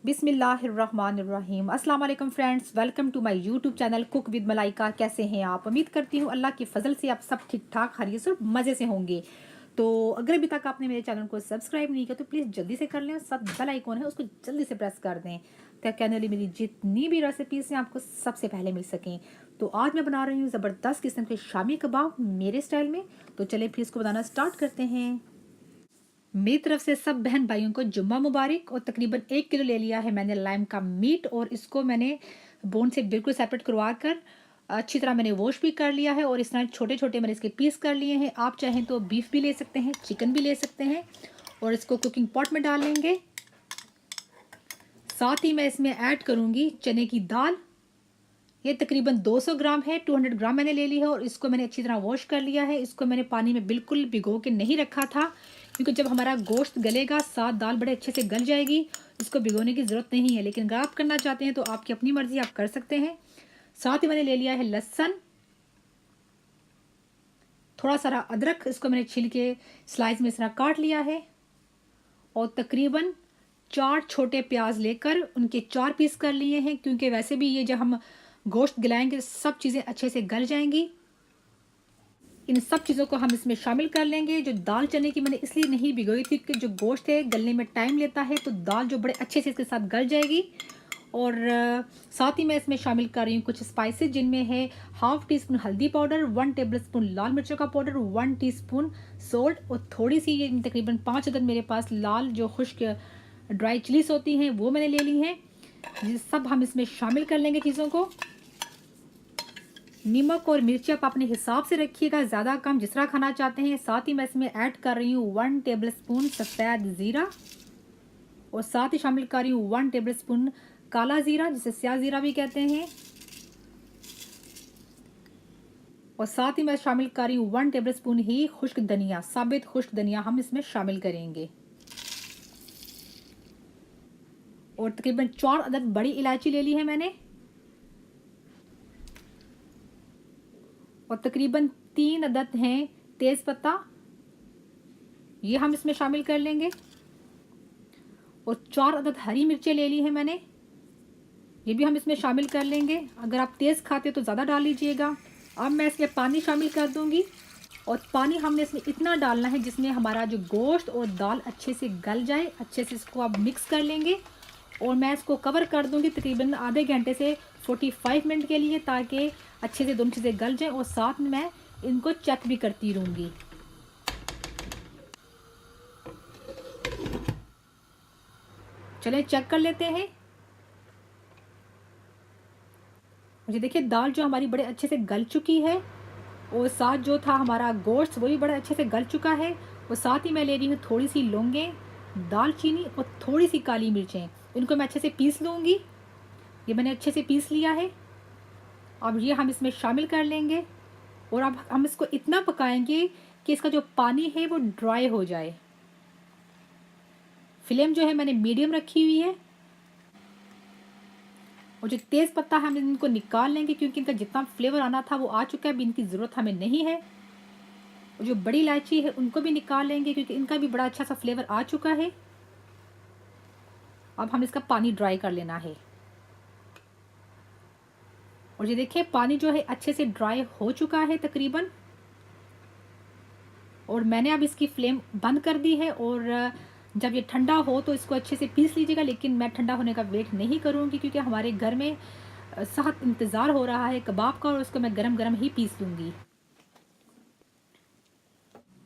बिस्मिल्लाहिर्रहमानिर्रहीम। अस्सलाम वालेकुम friends, welcome to my YouTube channel cook with Malaika. कैसे हैं आप? उम्मीद करती हूँ अल्लाह की फ़ज़ल से आप सब ठीक ठाक खैरियत से और मज़े से होंगे। तो अगर अभी तक आपने मेरे चैनल को सब्सक्राइब नहीं किया तो प्लीज़ जल्दी से कर लें और साथ बेल आइकॉन है उसको जल्दी से प्रेस कर दें ताकि आने वाली मेरी जितनी भी रेसिपीज़ हैं आपको सबसे पहले मिल सकें। तो आज मैं बना रही हूँ ज़बरदस्त किस्म के शामी कबाब मेरे स्टाइल में। तो चलिए फिर इसको बनाना स्टार्ट करते हैं। मेरी तरफ से सब बहन भाइयों को जुम्मा मुबारक। और तकरीबन 1 किलो ले लिया है मैंने लाइम का मीट और इसको मैंने बोन से बिल्कुल सेपरेट करवा कर अच्छी तरह मैंने वॉश भी कर लिया है और इस तरह छोटे छोटे मैंने इसके पीस कर लिए हैं। आप चाहें तो बीफ भी ले सकते हैं, चिकन भी ले सकते हैं और इसको कुकिंग पॉट में डाल लेंगे। साथ ही मैं इसमें ऐड करूँगी चने की दाल। ये तकरीबन 200 ग्राम है, 200 ग्राम मैंने ले ली है और इसको मैंने अच्छी तरह वॉश कर लिया है। इसको मैंने पानी में बिल्कुल भिगो के नहीं रखा था क्योंकि जब हमारा गोश्त गलेगा साथ दाल बड़े अच्छे से गल जाएगी। इसको भिगोने की ज़रूरत नहीं है, लेकिन अगर आप करना चाहते हैं तो आपकी अपनी मर्ज़ी, आप कर सकते हैं। साथ ही मैंने ले लिया है लहसुन, थोड़ा सारा अदरक, इसको मैंने छील के स्लाइस में इस तरह काट लिया है और तकरीबन 4 छोटे प्याज लेकर उनके 4 पीस कर लिए हैं क्योंकि वैसे भी ये जब हम गोश्त गलाएंगे सब चीज़ें अच्छे से गल जाएंगी। इन सब चीज़ों को हम इसमें शामिल कर लेंगे। जो दाल चने की मैंने इसलिए नहीं भिगोई थी कि जो गोश्त है गलने में टाइम लेता है, तो दाल जो बड़े अच्छे से इसके साथ गल जाएगी। और साथ ही मैं इसमें शामिल कर रही हूँ कुछ स्पाइसेस जिनमें है 1/2 टीस्पून हल्दी पाउडर, 1 टेबलस्पून लाल मिर्चों का पाउडर, 1 टीस्पून सोल्ट और थोड़ी सी ये तकरीबन 5 अदद मेरे पास लाल जो खुश्क ड्राई चिलीज होती हैं वो मैंने ले ली हैं। ये सब हम इसमें शामिल कर लेंगे चीज़ों को। नमक और मिर्ची आप अपने हिसाब से रखिएगा, ज़्यादा कम जिस तरह खाना चाहते हैं। साथ ही मैं इसमें ऐड कर रही हूँ 1 टेबलस्पून सफ़ेद ज़ीरा और साथ ही शामिल कर रही हूँ 1 टेबलस्पून काला ज़ीरा जिसे स्याह ज़ीरा भी कहते हैं। और साथ ही मैं शामिल कर रही हूँ 1 टेबलस्पून ही खुश्क धनिया, साबित खुश्क धनिया हम इसमें शामिल करेंगे। और तकरीबन 4 अदद बड़ी इलायची ले ली है मैंने और तकरीबन 3 अदद हैं तेज़ पत्ता, ये हम इसमें शामिल कर लेंगे। और 4 अदद हरी मिर्चें ले ली हैं मैंने, ये भी हम इसमें शामिल कर लेंगे। अगर आप तेज़ खाते तो ज़्यादा डाल लीजिएगा। अब मैं इसमें पानी शामिल कर दूंगी और पानी हमने इसमें इतना डालना है जिसमें हमारा जो गोश्त और दाल अच्छे से गल जाए। अच्छे से इसको आप मिक्स कर लेंगे और मैं इसको कवर कर दूंगी तकरीबन आधे घंटे से 45 मिनट के लिए ताकि अच्छे से दोनों चीज़ें गल जाएं और साथ में मैं इनको चेक भी करती रहूँगी। चलिए चेक कर लेते हैं। मुझे देखिए दाल जो हमारी बड़े अच्छे से गल चुकी है और साथ जो था हमारा गोश्त वो भी बड़ा अच्छे से गल चुका है। और साथ ही मैं ले रही हूँ थोड़ी सी लौंगे, दालचीनी और थोड़ी सी काली मिर्चें, इनको मैं अच्छे से पीस लूँगी। ये मैंने अच्छे से पीस लिया है। अब ये हम इसमें शामिल कर लेंगे और अब हम इसको इतना पकाएंगे कि इसका जो पानी है वो ड्राई हो जाए। फ्लेम जो है मैंने मीडियम रखी हुई है और जो तेज़ पत्ता हम इनको निकाल लेंगे क्योंकि इनका जितना फ्लेवर आना था वो आ चुका है, अभी इनकी ज़रूरत हमें नहीं है। और जो बड़ी इलायची है उनको भी निकाल लेंगे क्योंकि इनका भी बड़ा अच्छा सा फ्लेवर आ चुका है। अब हम इसका पानी ड्राई कर लेना है और ये देखिए पानी जो है अच्छे से ड्राई हो चुका है तकरीबन। और मैंने अब इसकी फ्लेम बंद कर दी है और जब ये ठंडा हो तो इसको अच्छे से पीस लीजिएगा, लेकिन मैं ठंडा होने का वेट नहीं करूँगी क्योंकि हमारे घर में सख्त इंतज़ार हो रहा है कबाब का और उसको मैं गरम गरम ही पीस लूँगी।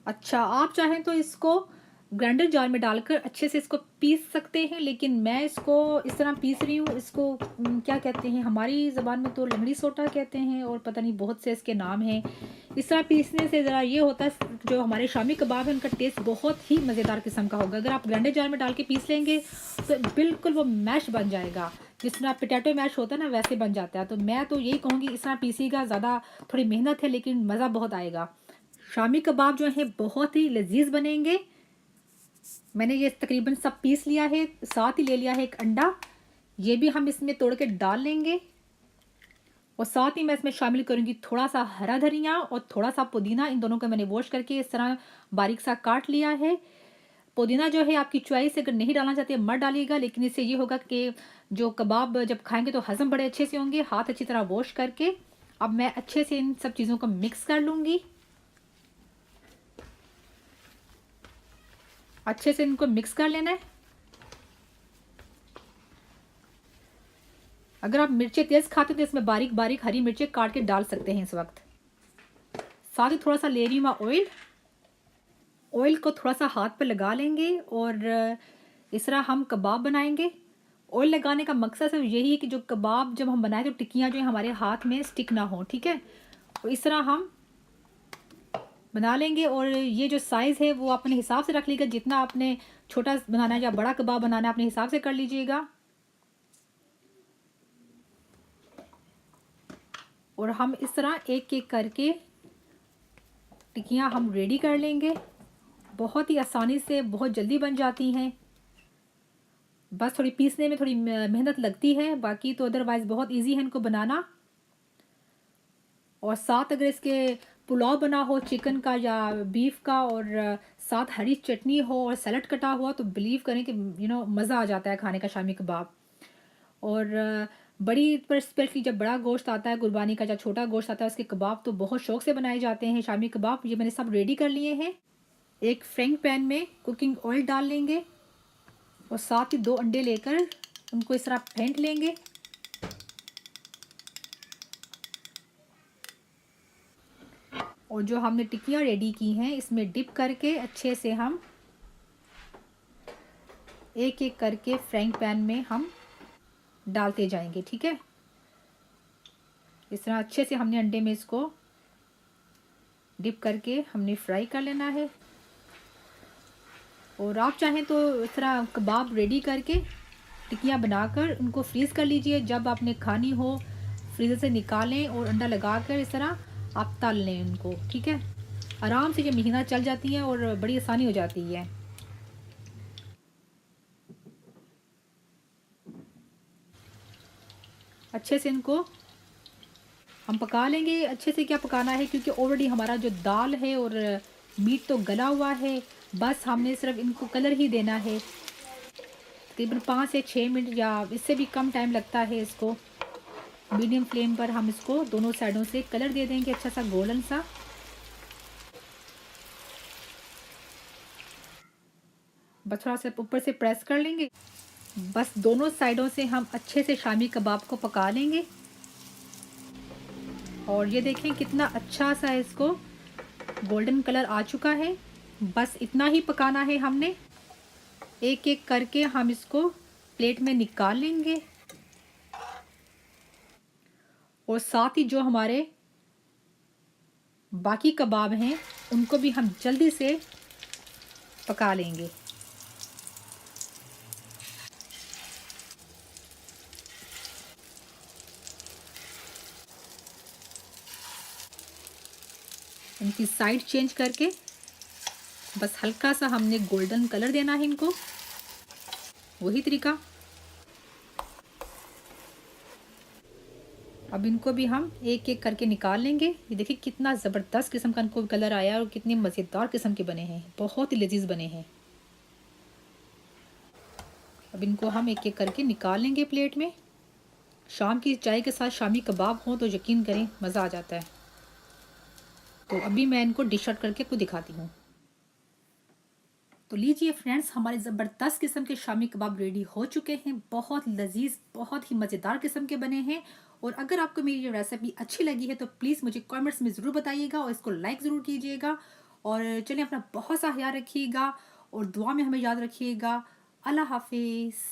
अच्छा, आप चाहें तो इसको ग्राइंडर जार में डालकर अच्छे से इसको पीस सकते हैं, लेकिन मैं इसको इस तरह पीस रही हूँ। इसको क्या कहते हैं, हमारी ज़बान में तो लंगड़ी सोटा कहते हैं और पता नहीं बहुत से इसके नाम हैं। इस तरह पीसने से ज़रा ये होता है जो हमारे शामी कबाब है उनका टेस्ट बहुत ही मज़ेदार किस्म का होगा। अगर आप ग्राइंडर जार में डाल के पीस लेंगे तो बिल्कुल वो मैश बन जाएगा, जिस तरह पोटैटो मैश होता है ना वैसे बन जाता है। तो मैं तो यही कहूँगी इस तरह पीसीगा, ज़्यादा थोड़ी मेहनत है लेकिन मज़ा बहुत आएगा। शामी कबाब जो है बहुत ही लजीज बनेंगे। मैंने ये तकरीबन सब पीस लिया है। साथ ही ले लिया है एक अंडा, ये भी हम इसमें तोड़ के डाल लेंगे। और साथ ही मैं इसमें शामिल करूंगी थोड़ा सा हरा धनिया और थोड़ा सा पुदीना। इन दोनों को मैंने वॉश करके इस तरह बारीक सा काट लिया है। पुदीना जो है आपकी चॉइस, अगर नहीं डालना चाहते मत डालिएगा, लेकिन इससे ये होगा कि जो कबाब जब खाएँगे तो हज़म बड़े अच्छे से होंगे। हाथ अच्छी तरह वॉश करके अब मैं अच्छे से इन सब चीज़ों को मिक्स कर लूँगी। अच्छे से इनको मिक्स कर लेना है। अगर आप मिर्चें तेज़ खाते हो तो इसमें बारीक-बारीक हरी मिर्चें काट के डाल सकते हैं इस वक़्त। साथ ही थोड़ा-सा ले रही हूँ मैं ऑयल। ऑयल को थोड़ा-सा हाथ पे लगा लेंगे और इस तरह हम कबाब बनाएँगे। ऑयल लगाने का मकसद सिर्फ़ यही है कि जो कबाब जब हम बनाएँ तो टिक्कियाँ जो हैं हमारे हाथ में स्टिक ना हो, ठीक है? तो इस तरह हम बना लेंगे और ये जो साइज़ है वो अपने हिसाब से रख लीजिएगा, जितना आपने छोटा बनाना है या बड़ा कबाब बनाना है अपने हिसाब से कर लीजिएगा। और हम इस तरह एक-एक करके टिक्कियाँ हम रेडी कर लेंगे। बहुत ही आसानी से बहुत जल्दी बन जाती हैं। बस थोड़ी पीसने में थोड़ी मेहनत लगती है, बाकी तो अदरवाइज़ बहुत ईज़ी है इनको बनाना। और साथ अगर इसके पुलाव बना हो चिकन का या बीफ का और साथ हरी चटनी हो और सैलड कटा हुआ, तो बिलीव करें कि मज़ा आ जाता है खाने का शामी कबाब। और बड़ी पर स्पेशली जब बड़ा गोश्त आता है कुर्बानी का या छोटा गोश्त आता है, उसके कबाब तो बहुत शौक से बनाए जाते हैं शामी कबाब। ये मैंने सब रेडी कर लिए हैं। एक फ्राइंग पैन में कुकिंग ऑयल डाल लेंगे और साथ ही 2 अंडे लेकर उनको इस तरह फेंट लेंगे। और जो हमने टिक्कियाँ रेडी की हैं इसमें डिप करके अच्छे से हम एक-एक करके फ्राइंग पैन में हम डालते जाएंगे, ठीक है? इस तरह अच्छे से हमने अंडे में इसको डिप करके हमने फ्राई कर लेना है। और आप चाहें तो इस तरह कबाब रेडी करके टिक्कियाँ बनाकर उनको फ्रीज़ कर लीजिए। जब आपने खानी हो फ्रीज़र से निकालें और अंडा लगाकर इस तरह आप तल लें उनको, ठीक है? आराम से ये महीना चल जाती हैं और बड़ी आसानी हो जाती है। अच्छे से इनको हम पका लेंगे। अच्छे से क्या पकाना है, क्योंकि ऑलरेडी हमारा जो दाल है और मीट तो गला हुआ है। बस हमने सिर्फ इनको कलर ही देना है। तकरीबन 5 से 6 मिनट या इससे भी कम टाइम लगता है इसको। मीडियम फ्लेम पर हम इसको दोनों साइडों से कलर दे देंगे अच्छा सा गोल्डन सा। बस थोड़ा सा ऊपर से प्रेस कर लेंगे। बस दोनों साइडों से हम अच्छे से शामी कबाब को पका लेंगे। और ये देखें कितना अच्छा सा इसको गोल्डन कलर आ चुका है। बस इतना ही पकाना है हमने। एक-एक करके हम इसको प्लेट में निकाल लेंगे। और साथ ही जो हमारे बाकी कबाब हैं उनको भी हम जल्दी से पका लेंगे। इनकी साइड चेंज करके बस हल्का सा हमने गोल्डन कलर देना है इनको, वही तरीका। अब इनको भी हम एक-एक करके निकाल लेंगे। ये देखिए कितना ज़बरदस्त किस्म का इनको कलर आया और कितने मज़ेदार किस्म के बने हैं, बहुत ही लजीज बने हैं। अब इनको हम एक-एक करके निकाल लेंगे प्लेट में। शाम की चाय के साथ शामी कबाब हो तो यकीन करें मज़ा आ जाता है। तो अभी मैं इनको डिश आउट करके आपको दिखाती हूँ। तो लीजिए फ्रेंड्स, हमारे ज़बरदस्त किस्म के शामी कबाब रेडी हो चुके हैं। बहुत लजीज, बहुत ही मज़ेदार किस्म के बने हैं। और अगर आपको मेरी ये रेसिपी अच्छी लगी है तो प्लीज़ मुझे कमेंट्स में ज़रूर बताइएगा और इसको लाइक ज़रूर कीजिएगा। और चलिए अपना बहुत सा ख्याल रखिएगा और दुआ में हमें याद रखिएगा। अल्लाह हाफिज़।